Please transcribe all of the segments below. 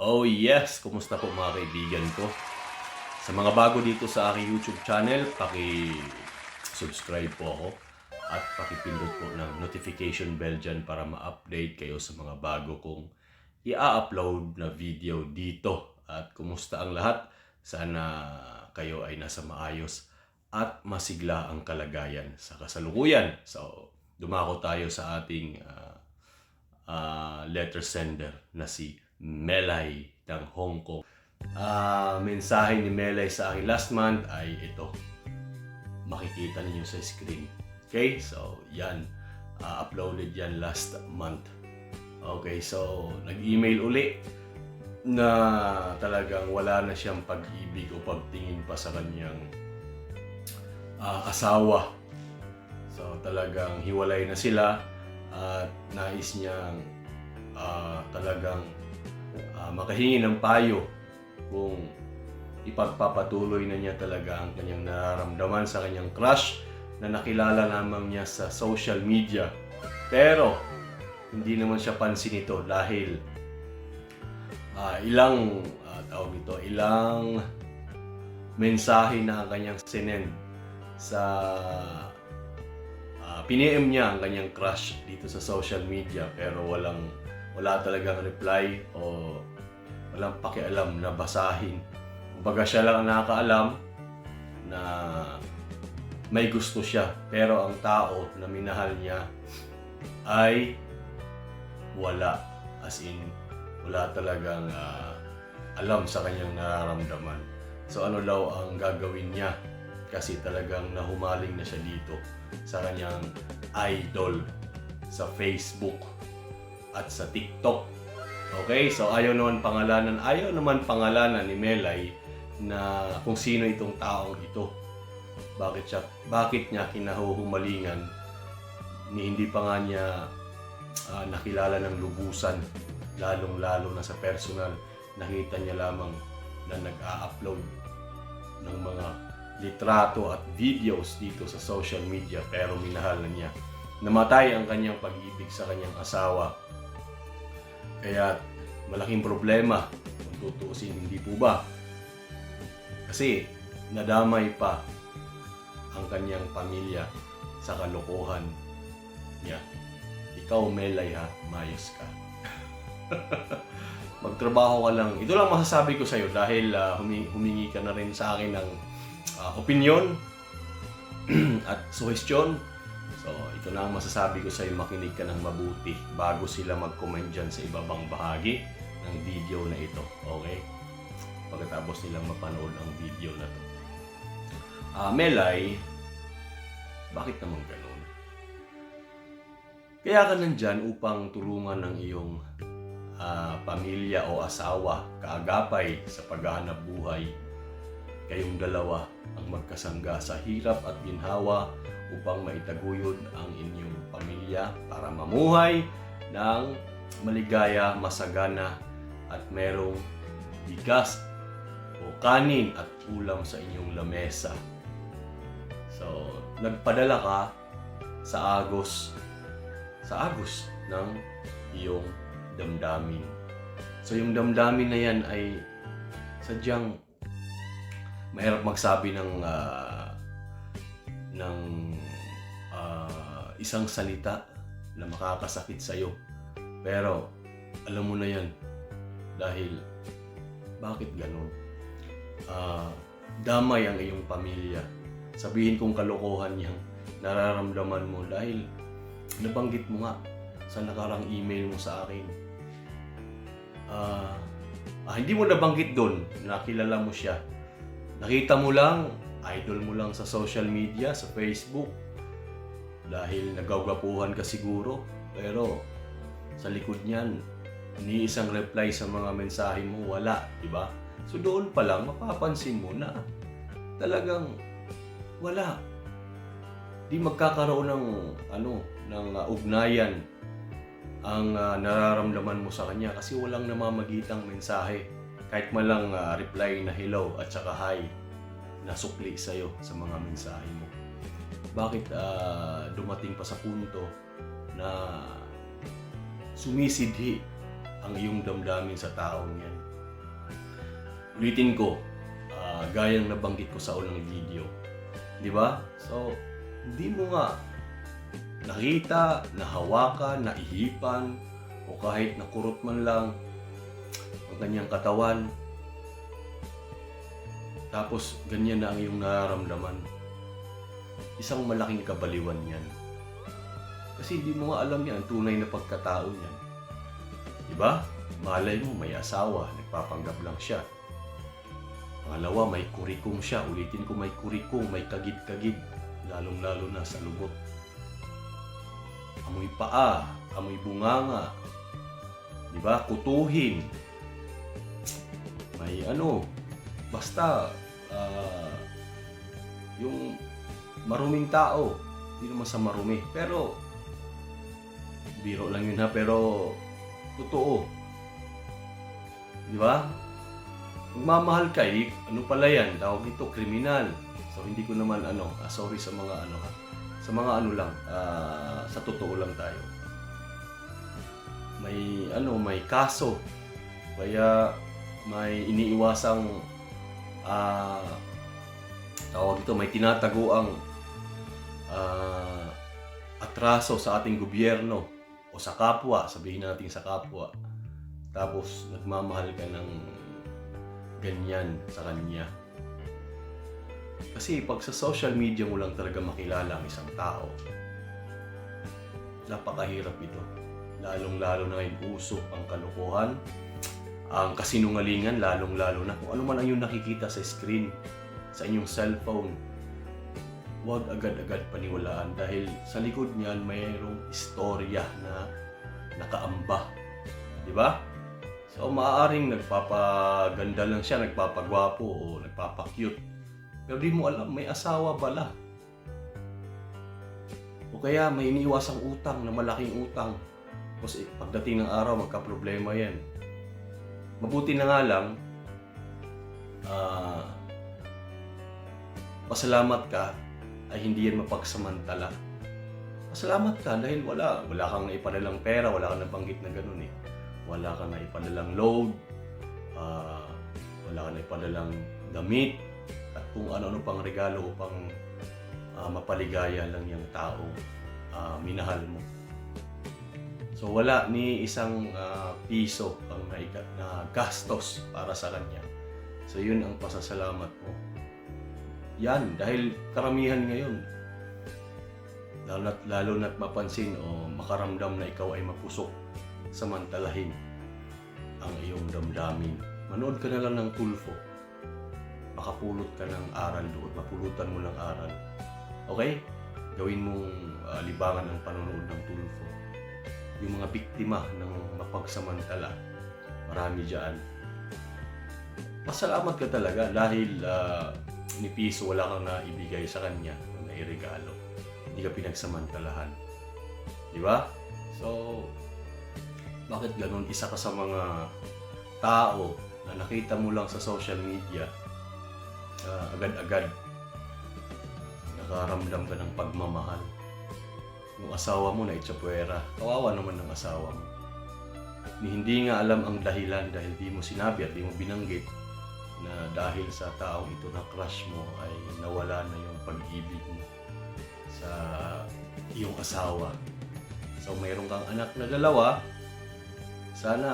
Oh yes! Kumusta po mga kaibigan ko? Sa mga bago dito sa aking YouTube channel, paki-subscribe po ako at paki-pindot po ng notification bell dyan para ma-update kayo sa mga bago kong i-upload na video dito. At kumusta ang lahat? Sana kayo ay nasa maayos at masigla ang kalagayan sa kasalukuyan. So, dumako tayo sa ating letter sender na si Melay ng Hong Kong. Mensahe ni Melay sa akin last month ay ito. Makikita niyo sa screen. Okay? So, yan. Uploaded yan last month. Okay, so nag-email uli na talagang wala na siyang pag-ibig o pagtingin pa sa kanyang asawa. So, talagang hiwalay na sila at nais niyang talagang makahingi ng payo kung ipagpapatuloy na niya talaga ang kanyang nararamdaman sa kanyang crush na nakilala lamang niya sa social media. Pero hindi naman siya pansin ito dahil ilang mensahe na ang kanyang sinend sa piniem niya ang kanyang crush dito sa social media pero wala talagang reply o walang pakialam na basahin. Kumbaga siya lang ang nakakaalam na may gusto siya pero ang tao na minahal niya ay wala. As in, wala talagang alam sa kanyang nararamdaman. So ano daw ang gagawin niya? Kasi talagang nahumaling na siya dito sa kanyang idol sa Facebook at sa TikTok. Okay, so ayaw naman pangalanan ni Melay na kung sino itong taong ito. Bakit niya kinahuhumalingan ni hindi pa nga niya nakilala ng lubusan, lalong-lalo na sa personal. Nakita niya lamang na nag-a-upload ng mga litrato at videos dito sa social media pero minahal na niya. Namatay ang kanyang pag-ibig sa kanyang asawa. Kaya malaking problema kung tutuusin, hindi po ba? Kasi nadamay pa ang kanyang pamilya sa kalokohan niya. Ikaw, Melay ha, mayos ka. Magtrabaho ka lang. Ito lang masasabi ko sa iyo dahil humingi ka na rin sa akin ng opinion at suggestion. So, ito na ang masasabi ko sa iyo, makinig ka ng mabuti bago sila mag-comment dyan sa ibabang bahagi ng video na ito. Okay? Pagkatapos nilang mapanood ang video na to. Melay, bakit naman ganun? Kaya ka nandyan upang tulungan ng iyong pamilya o asawa, kaagapay sa paghahanap buhay. Kayong dalawa ang magkasangga sa hirap at ginhawa upang maitaguyod ang inyong pamilya para mamuhay ng maligaya, masagana at merong bigas o kanin at ulam sa inyong lamesa. So, nagpadala ka sa agos ng iyong damdamin. So, yung damdamin na yan ay sadyang mahirap magsabi ng isang salita na makakasakit sa'yo. Pero, alam mo na yan. Dahil, bakit ganun? Damay ang iyong pamilya. Sabihin kong kalokohan niyang nararamdaman mo dahil nabanggit mo nga sa nakarang email mo sa akin. Hindi mo nabanggit doon, nakilala mo siya. Nakita mo lang, idol mo lang sa social media, sa Facebook. Dahil nagagwapuhan ka siguro. Pero sa likod niyan, ni isang reply sa mga mensahe mo, wala, di ba? So doon pa lang, mapapansin mo na talagang wala. Di magkakaroon ng ugnayan ang nararamdaman mo sa kanya kasi walang namamagitang mensahe. Kahit malang reply na hello at saka hi na sukli sa'yo sa mga mensahe mo. Bakit dumating pa sa punto na sumisidhi ang iyong damdamin sa taong yan? Ulitin ko, gayang nabanggit ko sa unang video. Di ba? So, hindi mo nga nakita, nahawakan, naihipan, o kahit nakurot man lang ang kanyang katawan. Tapos, ganyan na ang iyong nararamdaman. Isang malaking kabaliwan yan. Kasi hindi mo nga alam yan, ang tunay na pagkatao niyan. Diba? Malay mo, may asawa, nagpapanggap lang siya. Pangalawa, may kurikong siya. Ulitin ko, may kurikong, may kagid-kagid. Lalong-lalo na sa lubot. Amoy paa, amoy bunganga. Diba? Kutuhin. May basta, yung maruming tao. Hindi naman sa marumi. Pero, biro lang yun ha, pero totoo. Di ba? Magmamahal ka, ano pala yan? Tawag ito, kriminal. So, hindi ko naman sorry sa mga ha. Sa mga lang, sa totoo lang tayo. May kaso. Kaya, may iniiwasang tawag ito, may tinataguang atraso sa ating gobyerno o sa kapwa, sabihin natin sa kapwa. Tapos nagmamahal ka ng ganyan sa kanya. Kasi pag sa social media mo lang talaga makilala ang isang tao, napakahirap ito. Lalong-lalo na ngayon uso ang kalokohan, ang kasinungalingan, lalong-lalo na kung ano man ang iyong nakikita sa screen, sa inyong cellphone. Huwag agad-agad paniwalaan dahil sa likod niyan mayroong istorya na nakaamba. Di ba? So maaaring nagpapaganda lang siya, nagpapagwapo o nagpapakyut. Pero di mo alam, may asawa bala. O kaya may iniiwasang utang na malaking utang. Kasi pagdating ng araw, magka-problema yan. Mabuti na nga lang, pasalamat ka ay hindi yan mapagsamantala. Pasalamat ka dahil wala kang naipadalang pera, wala kang nabanggit na ganun eh. Wala kang naipadalang load, wala kang naipadalang damit, at kung ano-ano pang regalo upang mapaligaya lang yung tao minahal mo. So wala ni isang piso ang na gastos para sa kanya. So yun ang pasasalamat mo. Yan, dahil karamihan ngayon, lalo na't mapansin o makaramdam na ikaw ay mapusok, samantalahin ang iyong damdamin. Manood ka na lang ng Tulfo. Makapulot ka ng aral doon, mapulutan mo ng aral. Okay? Gawin mong libangan ang panonood ng Tulfo. Yung mga biktima ng mapagsamantala, marami dyan. Pasalamat ka talaga dahil ni piso wala kang naibigay sa kanya na iregalo. Hindi ka pinagsamantalahan. Di ba? So, bakit ganun? Isa ka sa mga tao na nakita mo lang sa social media, agad-agad nakaramdam ka ng pagmamahal. Yung asawa mo na itsapwera, kawawa naman ng asawa mo. Hindi nga alam ang dahilan dahil di mo sinabi at di mo binanggit na dahil sa taong ito na crush mo ay nawala na yung pag-ibig mo sa iyong asawa. So mayroon kang anak na dalawa, sana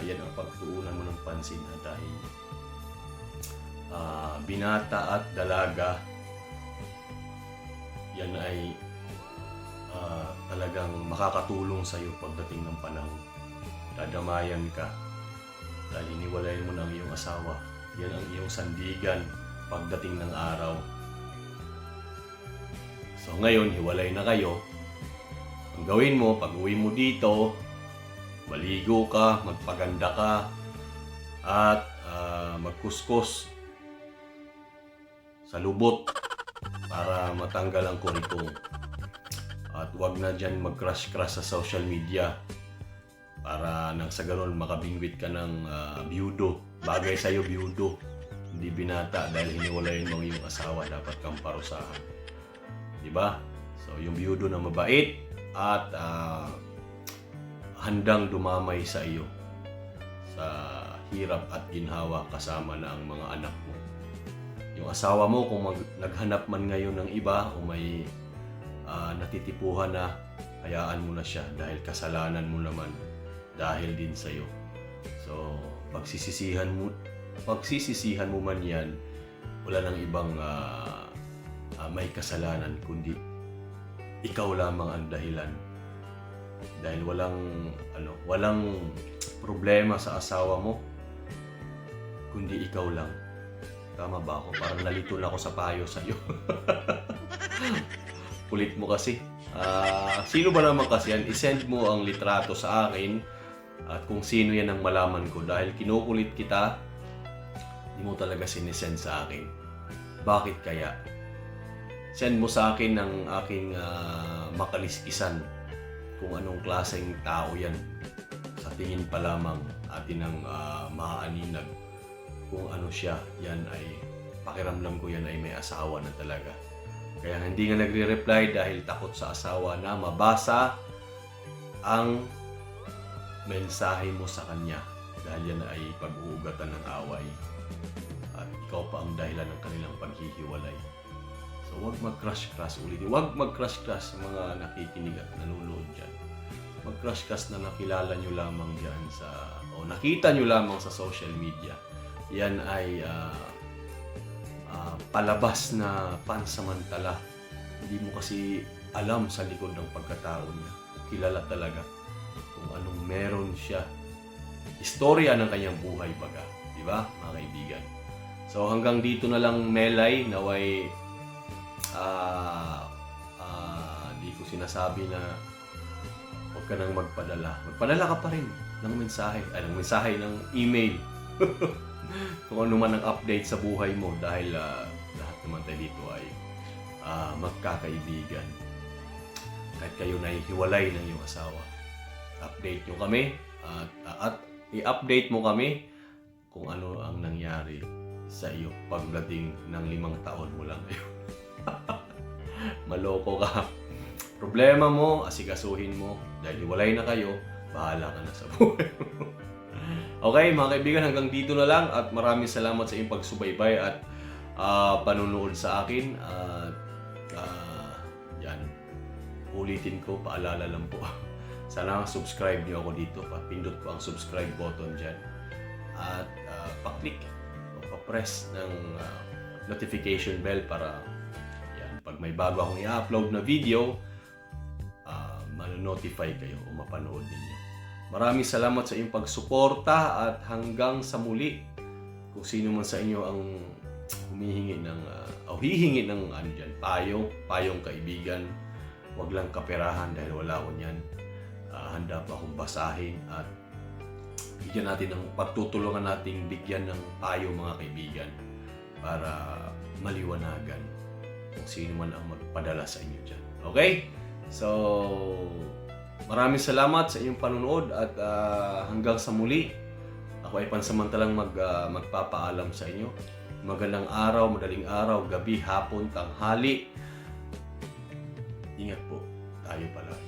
yan ang pagtuunan mo ng pansin na dahil binata at dalaga, yan ay talagang makakatulong sa iyo pagdating ng panahon. Dadamayan ka dahil iniwalay mo na ang iyong asawa. Yan ang iyong sandigan pagdating ng araw. So ngayon, hiwalay na kayo. Ang gawin mo, pag uwi mo dito, maligo ka, magpaganda ka, at magkuskus sa lubot para matanggal ang kurikong. At huwag na dyan mag-crush-crush sa social media para nang sa ganun makabingwit ka ng biyudo. Bagay sa'yo biyudo, hindi binata dahil hiniwalayin mo ang iyong asawa, dapat kang parusahan. Diba? So yung biyudo na mabait at handang dumamay sa iyo sa hirap at ginhawa kasama na ang mga anak mo. Yung asawa mo, kung naghanap man ngayon ng iba o may natitipuhan na, hayaan mo na siya dahil kasalanan mo naman dahil din sa'yo. So, pagsisisihan mo man yan, wala nang ibang may kasalanan kundi ikaw lamang ang dahilan. Dahil walang problema sa asawa mo kundi ikaw lang. Tama ba ako? Parang nalito na ako sa payo sa'yo. Kulit mo kasi. Sino ba naman kasi yan? I-send mo ang litrato sa akin at kung sino yan ang malaman ko. Dahil kinukulit kita, di mo talaga sinisend sa akin. Bakit kaya? Send mo sa akin ang aking makaliskisan kung anong klaseng tao yan. Sa tingin pa lamang atin ang maaaninag kung ano siya, yan ay pakiramdam ko yan ay may asawa na talaga. Kaya hindi nga nagre-reply dahil takot sa asawa na mabasa ang mensahe mo sa kanya dahil yan ay pag-uugatan ng away at ikaw pa ang dahilan ng kanilang paghihiwalay. So huwag mag-crush-crush ulit. Huwag mag-crush-crush sa mga nakikinig at nanonood dyan. Mag-crush-crush na nakilala nyo lamang dyan o nakita nyo lamang sa social media. Yan ay palabas na pansamantala. Hindi mo kasi alam sa likod ng pagkatao niya. Kilala talaga kung anong meron siya. Istorya ng kanyang buhay baga. Di ba, mga kaibigan? So hanggang dito na lang, Melay, naway di ko sinasabi na huwag ka nang magpadala. Magpadala ka pa rin ng mensahe, ng email. Kung ano man ang update sa buhay mo dahil lahat naman tayo dito ay magkakaibigan. Kahit kayo na hiwalay ng iyong asawa, update nyo kami at i-update mo kami kung ano ang nangyari sa iyo pagdating ng 5 taon mo lang ngayon. Maloko ka. Problema mo, asikasuhin mo. Dahil hiwalay na kayo, bahala ka na sa buhay mo. Okay, mga kaibigan, hanggang dito na lang at maraming salamat sa iyong pagsubaybay at panunood sa akin. Yan, ulitin ko, paalala lang po. Sana subscribe niyo ako dito. Pindot ko ang subscribe button dyan. At pa-click o pa-press ng notification bell para yan, pag may bago akong i-upload na video, ma-notify kayo o mapanood ninyo. Maraming salamat sa iyong pagsuporta at hanggang sa muli. Kung sino man sa inyo ang hihingi ng payong kaibigan, wag lang kaperahan dahil wala ko niyan. Handa pa akong basahin at bigyan natin ng pagtutulungan nating bigyan ng payo mga kaibigan para maliwanagan kung sino man ang magpadala sa inyo dyan. Okay? So, maraming salamat sa iyong panonood at hanggang sa muli. Ako ay pansamantalang magpapaalam sa inyo. Magandang araw, madaling araw, gabi, hapon, tanghali. Ingat po tayo palagi.